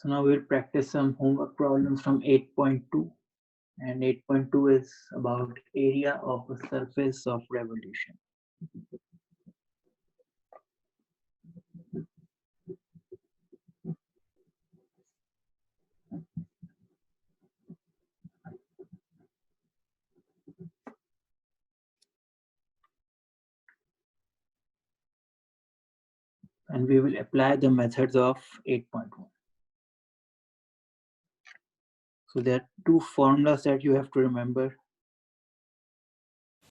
So now we'll practice some homework problems from 8.2, and 8.2 is about area of a surface of revolution. And we will apply the methods of 8.1. So there are two formulas that you have to remember.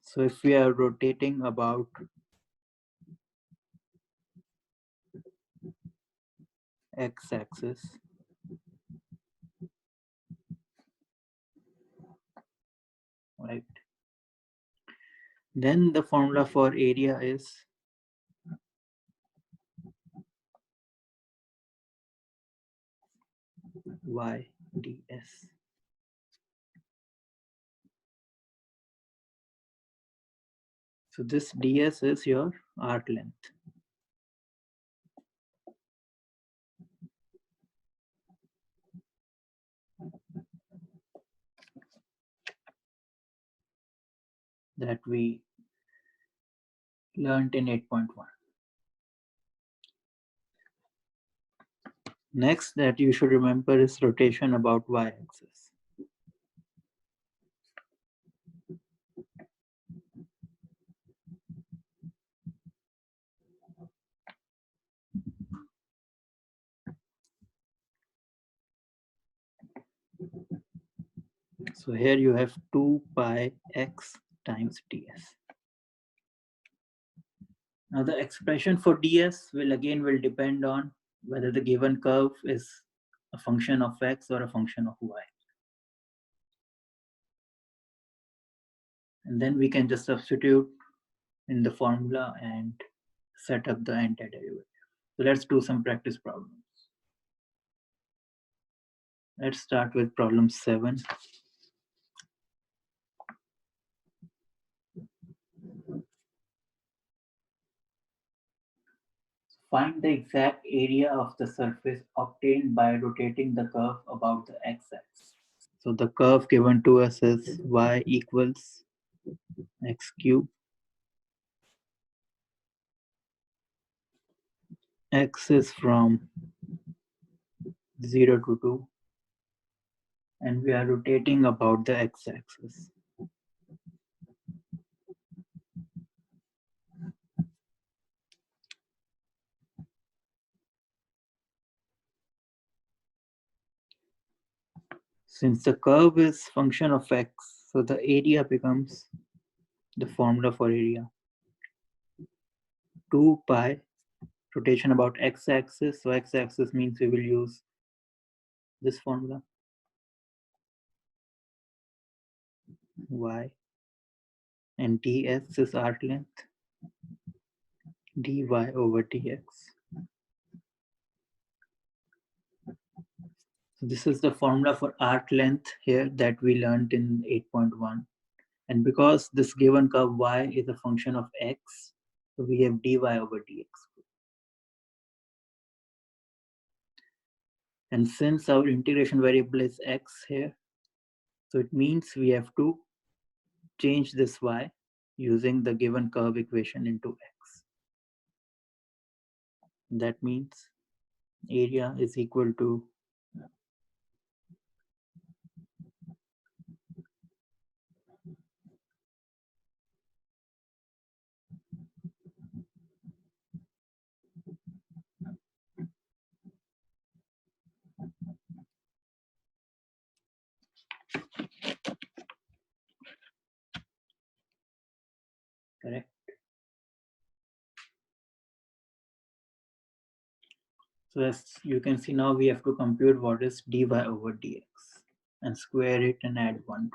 So if we are rotating about x-axis, right, then the formula for area is y ds. So this ds is your arc length. That we learned in 8.1. Next that you should remember is rotation about y-axis. So here you have 2 pi x times ds. Now the expression for ds will depend on whether the given curve is a function of x or a function of y. And then we can just substitute in the formula and set up the antiderivative. So let's do some practice problems. Let's start with problem 7. Find the exact area of the surface obtained by rotating the curve about the x-axis. So the curve given to us is y equals x cubed. X is from 0 to 2. And we are rotating about the x-axis. Since the curve is function of x, so the area becomes the formula for area. 2 pi rotation about x-axis. So x-axis means we will use this formula. Y. And ds is arc length. Dy over dx. So this is the formula for arc length here that we learned in 8.1. And because this given curve y is a function of x, so we have dy over dx. And since our integration variable is x here, so it means we have to change this y using the given curve equation into x. That means area is equal to correct. So as you can see now, we have to compute what is dy over dx and square it and add 1.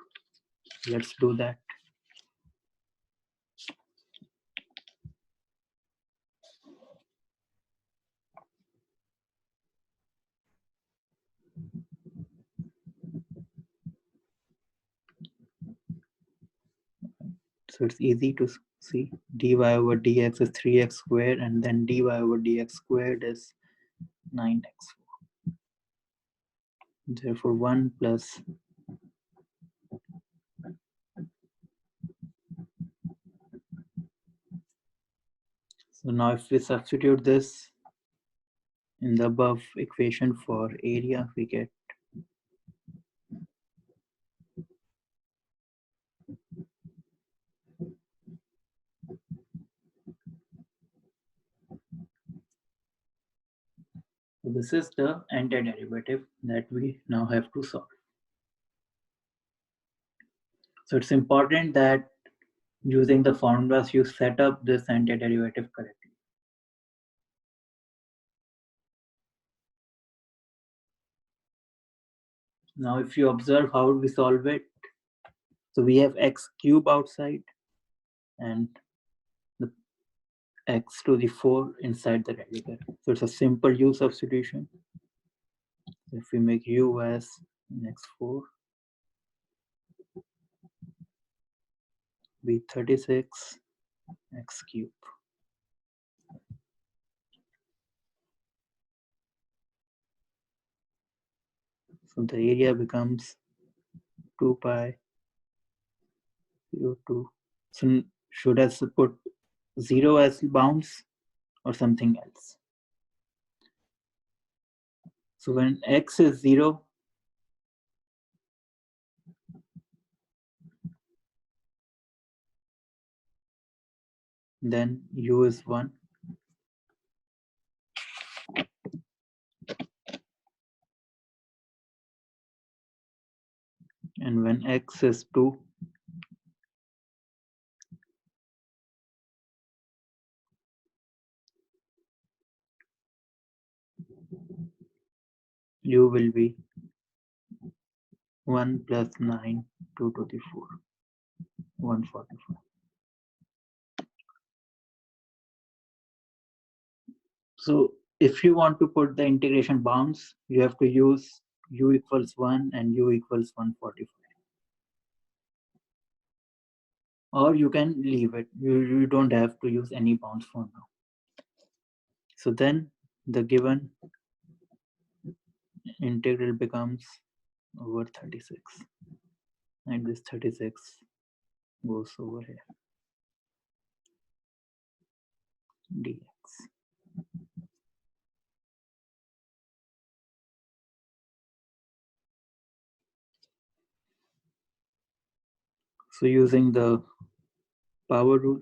Let's do that. So it's easy to see. Dy over dx is 3x squared, and then dy over dx squared is 9x. Therefore 1 plus so now if we substitute this in the above equation for area, we get so this is the antiderivative that we now have to solve. So it's important that using the formulas you set up this antiderivative correctly. Now if you observe how we solve it, so we have x cube outside and the x to the 4 inside the radical. So it's a simple u substitution. So if we make u as x4, be 36 x cube. So the area becomes 2 pi 02. So should I put 0 as bounds or something else? So when x is 0, then u is 1. And when x is 2, u will be 1 plus 9 2 to the 4, 145. So if you want to put the integration bounds, you have to use u equals 1 and u equals 145. Or you can leave it. You don't have to use any bounds for now. So then the given integral becomes over 36. And this 36 goes over here. Dx. So using the power rule,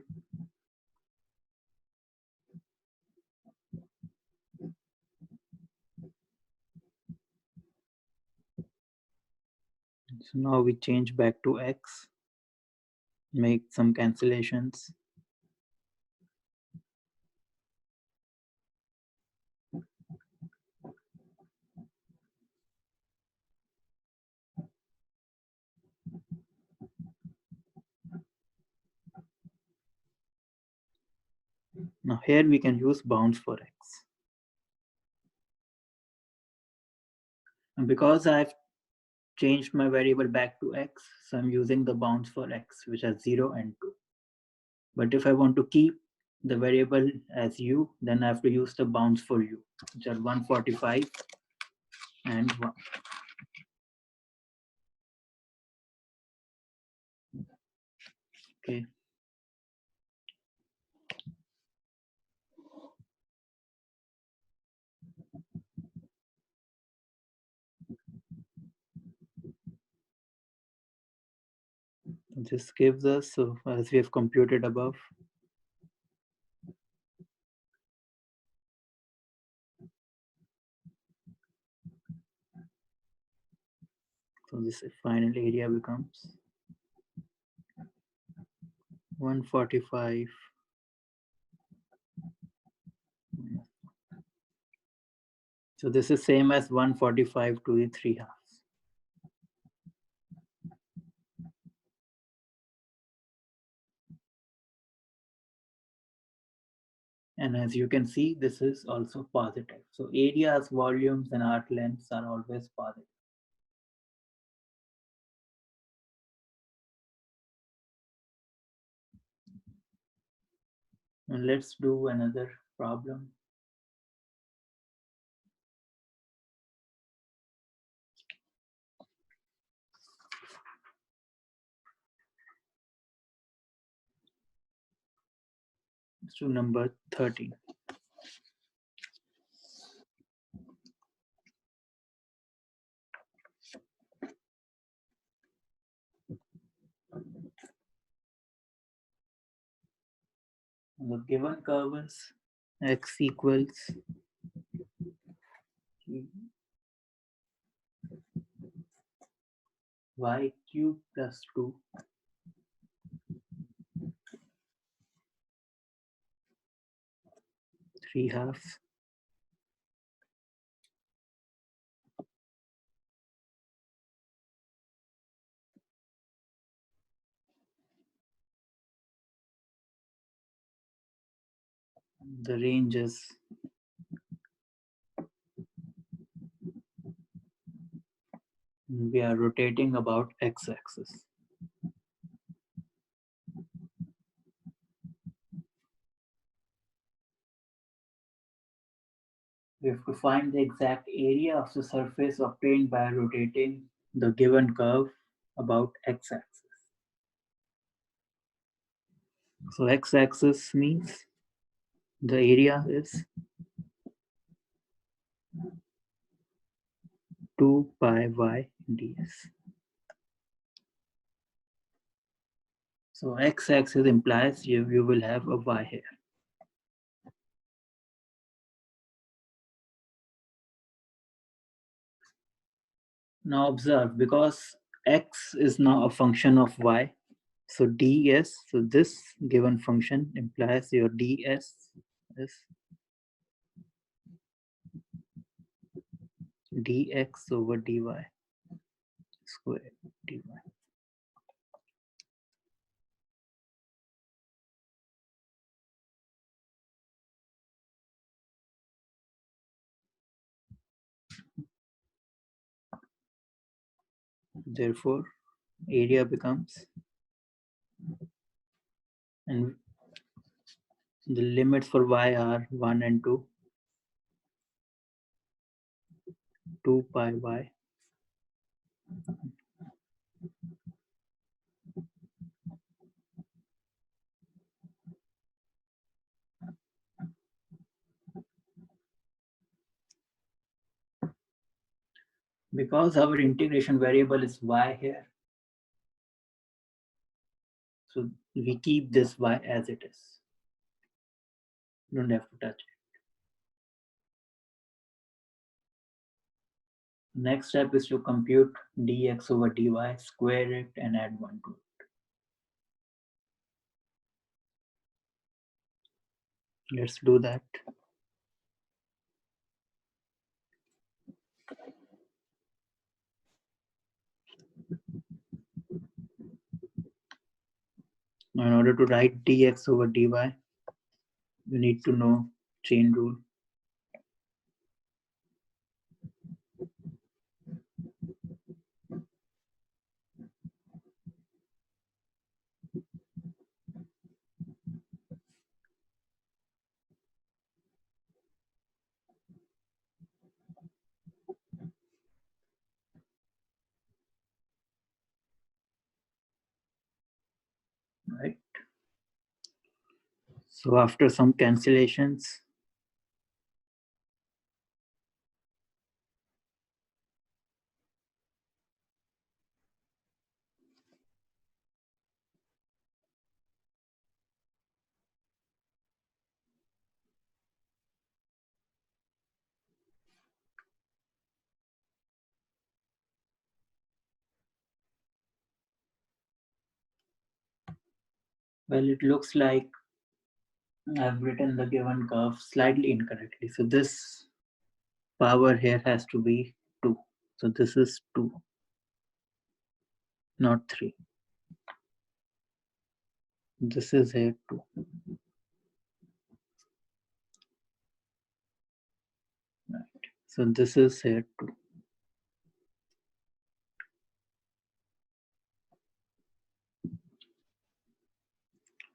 so now we change back to x, make some cancellations. Now here we can use bounds for x. And because I've changed my variable back to x, so I'm using the bounds for x, which are 0 and 2. But if I want to keep the variable as u, then I have to use the bounds for u, which are 145 and 1. Okay. This gives us, so as we have computed above, so this final area becomes 145. So this is same as 145 to the 3 halves. And as you can see, this is also positive. So areas, volumes, and arc lengths are always positive. And let's do another problem. to number 13. The given curve is x equals y cube plus 2 3/2 the range is we are rotating about x-axis. We have to find the exact area of the surface obtained by rotating the given curve about x-axis. So x-axis means the area is 2 pi y ds. So x-axis implies you will have a y here. Now observe, because x is now a function of y, so ds, so this given function implies your ds is dx over dy square dy. Therefore, area becomes, and the limits for y are 1 and 2, 2 pi y because our integration variable is y here, so we keep this y as it is. You don't have to touch it. Next step is to compute dx over dy, square it and add 1 to it. Let's do that. Now, in order to write dx over dy, you need to know chain rule. Right? So after some cancellations, well, it looks like I've written the given curve slightly incorrectly. So this power here has to be 2. So this is 2, not 3. This is here 2. Right. So this is here 2.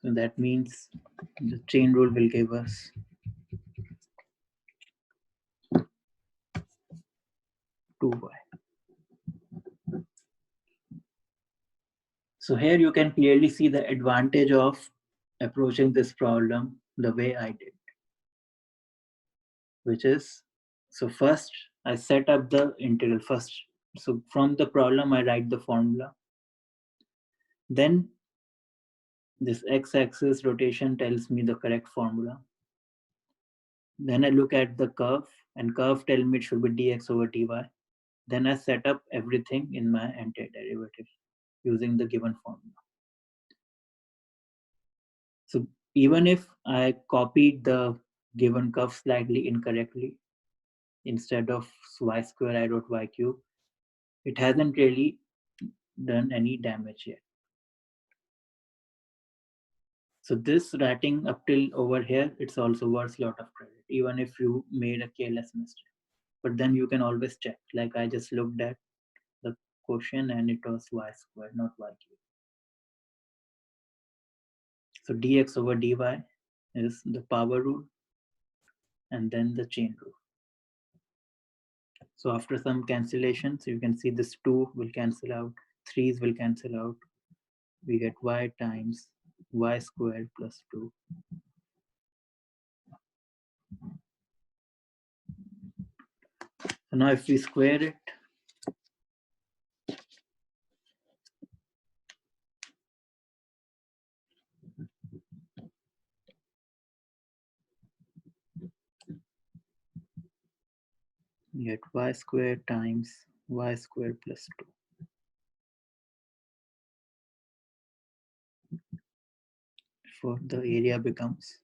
So that means the chain rule will give us 2y. So here you can clearly see the advantage of approaching this problem the way I did, which is, so first I set up the integral first. So from the problem, I write the formula. Then this x-axis rotation tells me the correct formula. Then I look at the curve, and curve tell me it should be dx over dy. Then I set up everything in my antiderivative using the given formula. So even if I copied the given curve slightly incorrectly, instead of y square I wrote y cube, it hasn't really done any damage yet. So this writing up till over here, it's also worth a lot of credit, even if you made a careless mistake. But then you can always check. Like I just looked at the question and it was y squared, not y cube. So dx over dy is the power rule and then the chain rule. So after some cancellations, you can see this 2 will cancel out, 3's will cancel out. We get y times y squared plus 2. So now if we square it, we get y squared times y squared plus 2. For the area becomes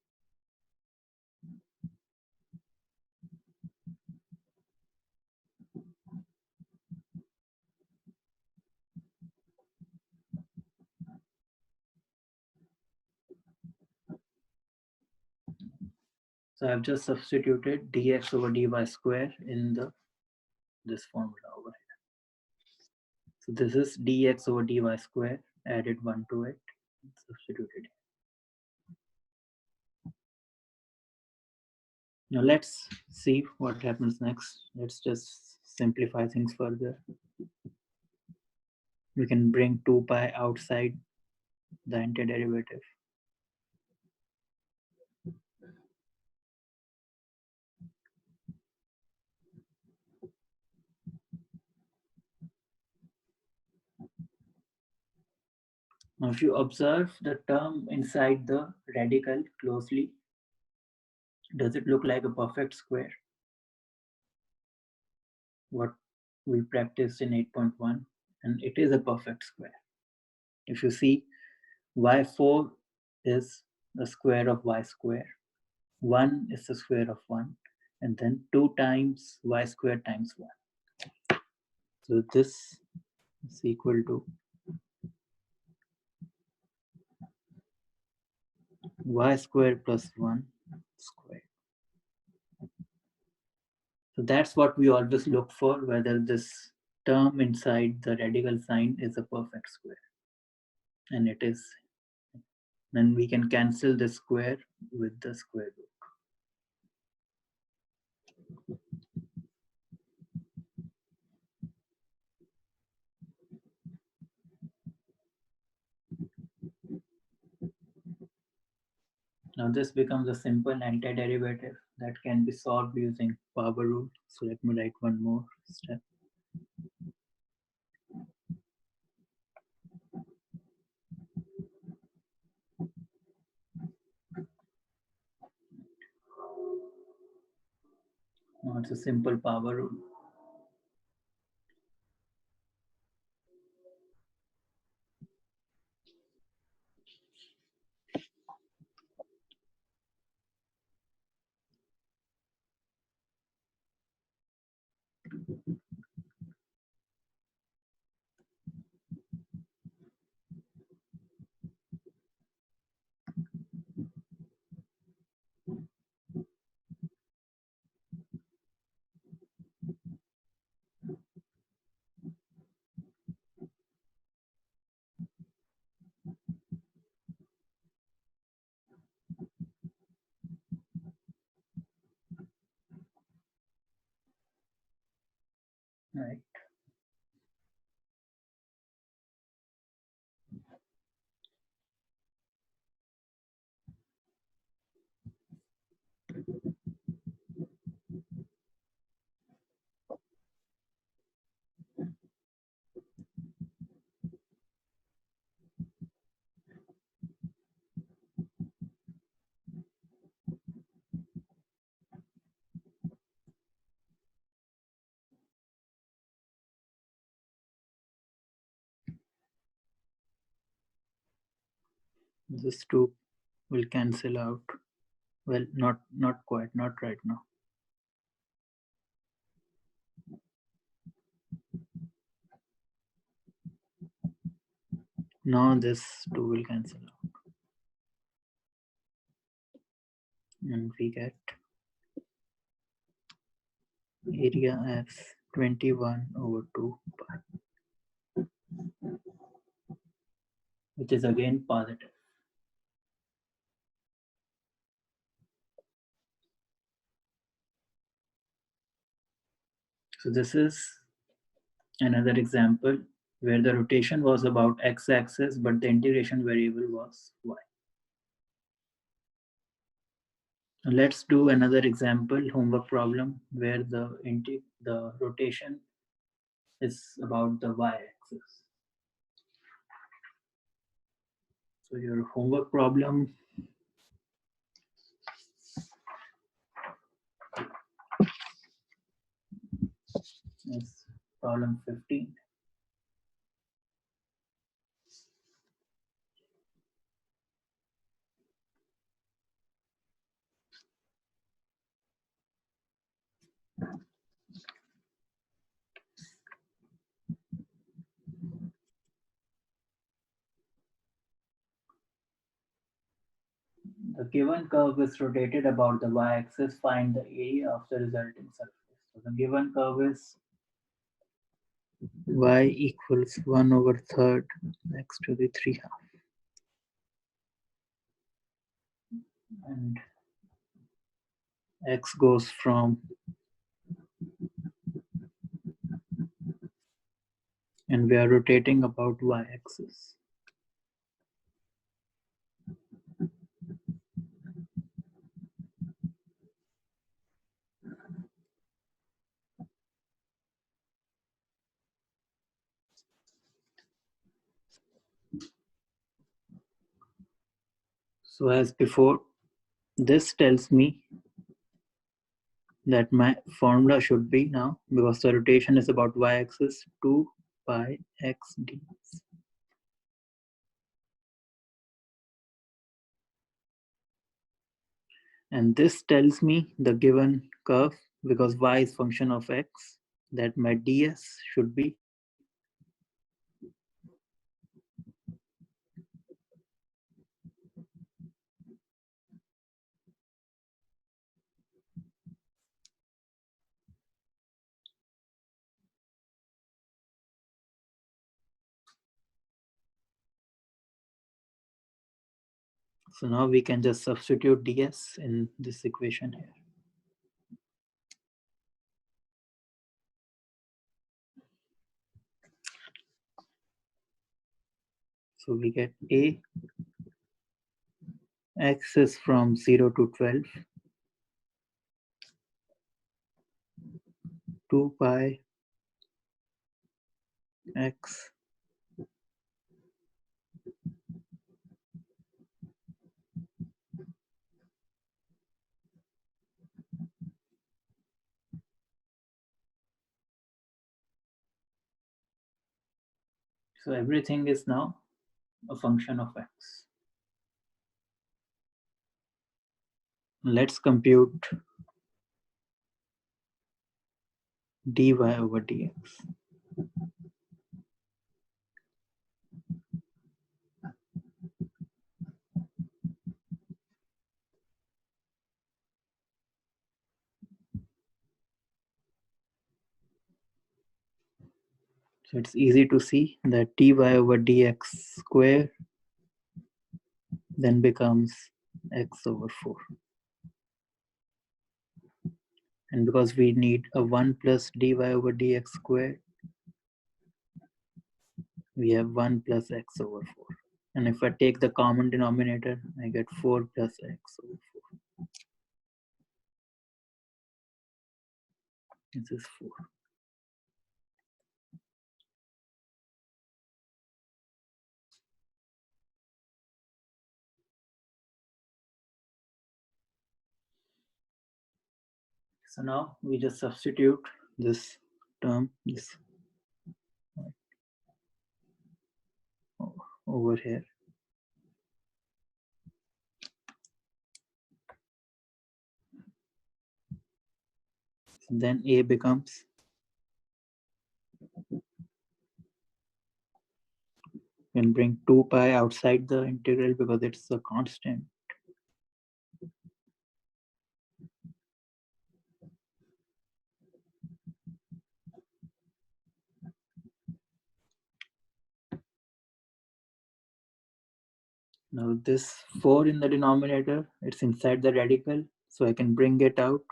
so I've just substituted dx over dy square in this formula over here. So this is dx over dy square, added 1 to it, substituted. Now let's see what happens next. Let's just simplify things further. We can bring 2 pi outside the antiderivative. Now if you observe the term inside the radical closely, does it look like a perfect square? What we practiced in 8.1, and it is a perfect square. If you see, y4 is the square of y square, 1 is the square of 1, and then 2 times y square times 1. So this is equal to y square plus 1 square. So that's what we always look for, whether this term inside the radical sign is a perfect square. And it is. Then we can cancel the square with the square root. Now this becomes a simple antiderivative that can be solved using power rule. So let me write one more step. Now it's a simple power rule. Right. This 2 will cancel out. Well, not quite, not right now. Now this 2 will cancel out. And we get area as 21 over 2 pi, which is again positive. So this is another example where the rotation was about x-axis, but the integration variable was y. Let's do another example homework problem where the rotation is about the y-axis. So your homework problem is problem 15. The given curve is rotated about the y-axis. Find the area of the resulting surface. So the given curve is y equals 1 over third x to the 3 half. And x goes from, and we are rotating about y-axis. So as before, this tells me that my formula should be now, because the rotation is about y-axis, 2 pi x ds. And this tells me the given curve, because y is function of x, that my ds should be so now we can just substitute ds in this equation here. So we get a x is from 0 to 12, 2 pi x so everything is now a function of x. Let's compute dy over dx. So it's easy to see that dy over dx square then becomes x over 4. And because we need a 1 plus dy over dx squared, we have 1 plus x over 4. And if I take the common denominator, I get 4 plus x over 4. This is 4. So now we just substitute this term, this over here. Then a becomes, can bring 2 pi outside the integral because it's a constant. Now this 4 in the denominator, it's inside the radical, so I can bring it out.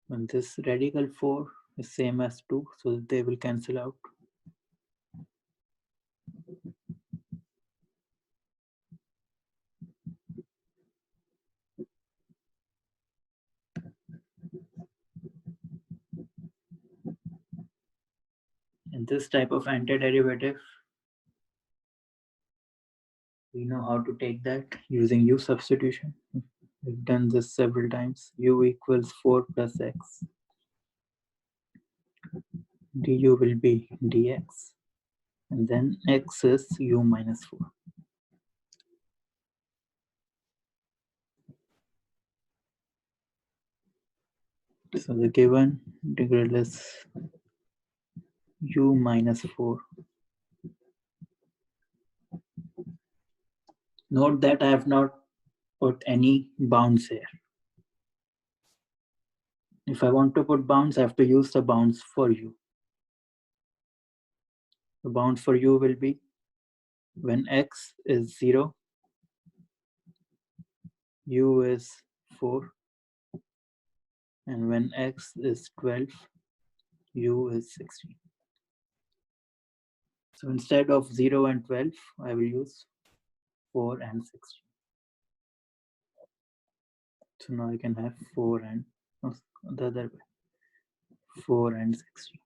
And this radical 4 is same as 2, so they will cancel out. And this type of antiderivative, we know how to take that using u substitution. We've done this several times. U equals 4 plus x. Du will be dx. And then x is u minus 4. So the given integral is u minus 4. Note that I have not put any bounds here. If I want to put bounds, I have to use the bounds for u. The bound for u will be when x is 0, u is 4, and when x is 12, u is 16. So instead of 0 and 12, I will use 4 and 16. So now I can have 4 and the other way, 4 and 16.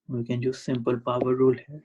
We can use simple power rule here.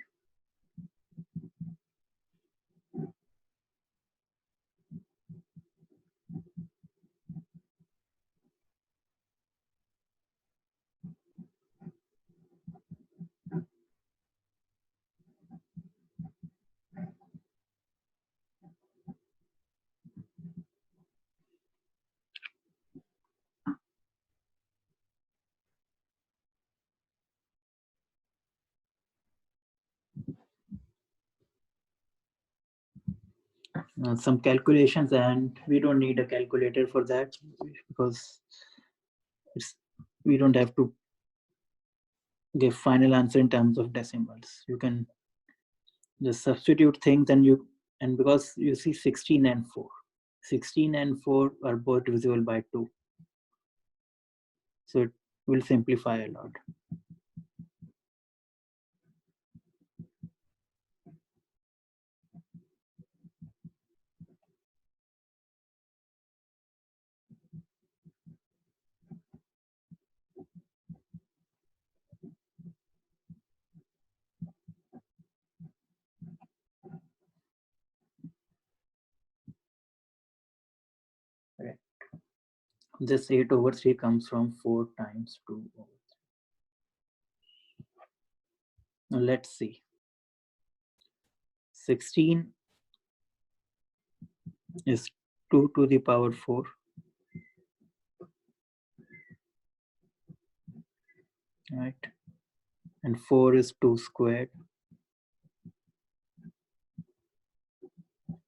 Some calculations, and we don't need a calculator for that because we don't have to give final answer in terms of decimals. You can just substitute things, and because you see 16 and 4, 16 and 4 are both divisible by 2, so it will simplify a lot. This 8 over 3 comes from 4 times 2 over 3. Now let's see. 16 is 2 to the power 4. Right? And 4 is 2 squared.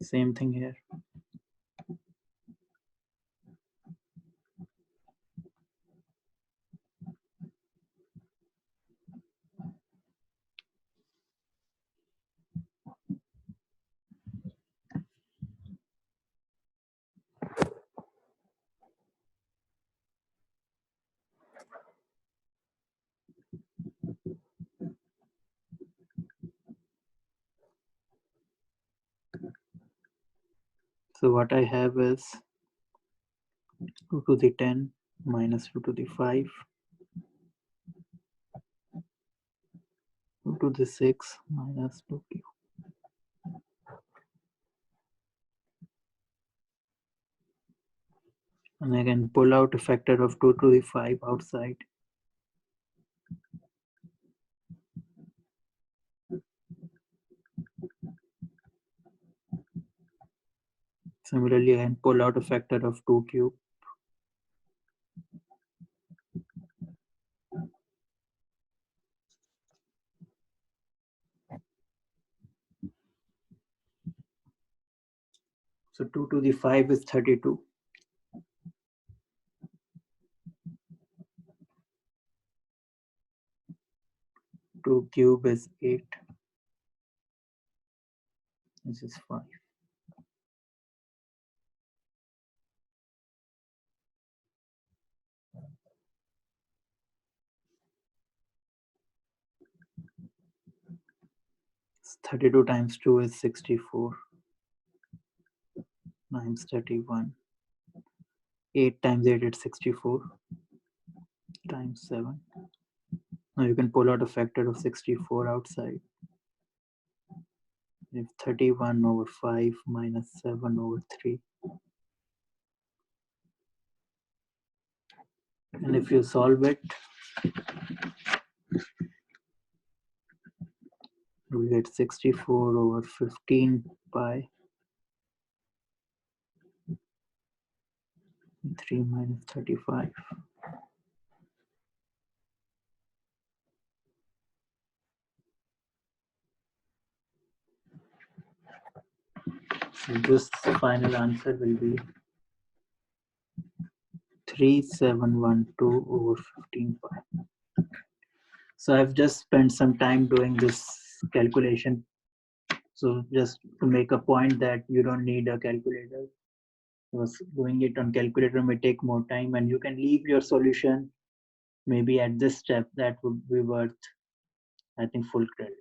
Same thing here. So what I have is 2 to the 10 minus 2 to the 5, 2 to the 6 minus 2q. And I can pull out a factor of 2 to the 5 outside. Similarly, I can pull out a factor of 2 cube. So 2 to the 5 is 32. 2 cube is 8. This is 5. So 32 times 2 is 64. Times 31. 8 times 8 is 64. Times 7. Now you can pull out a factor of 64 outside. If 31 over 5 minus 7 over 3. And if you solve it, we get 64 over 15 pi 3 minus 35. So this final answer will be 3712 over 15 pi. So I've just spent some time doing this calculation. So just to make a point that you don't need a calculator, because doing it on calculator may take more time, and you can leave your solution maybe at this step. That would be worth, I think, full credit.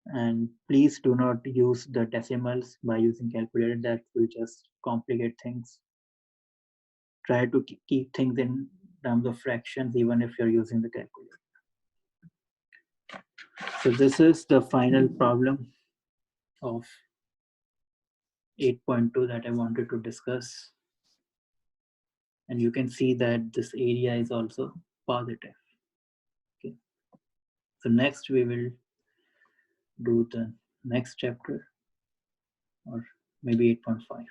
And please do not use the decimals by using calculator. That will just complicate things. Try to keep things in terms of fractions even if you're using the calculator. So this is the final problem of 8.2 that I wanted to discuss. And you can see that this area is also positive. Okay. So next we will do the next chapter, or maybe 8.5.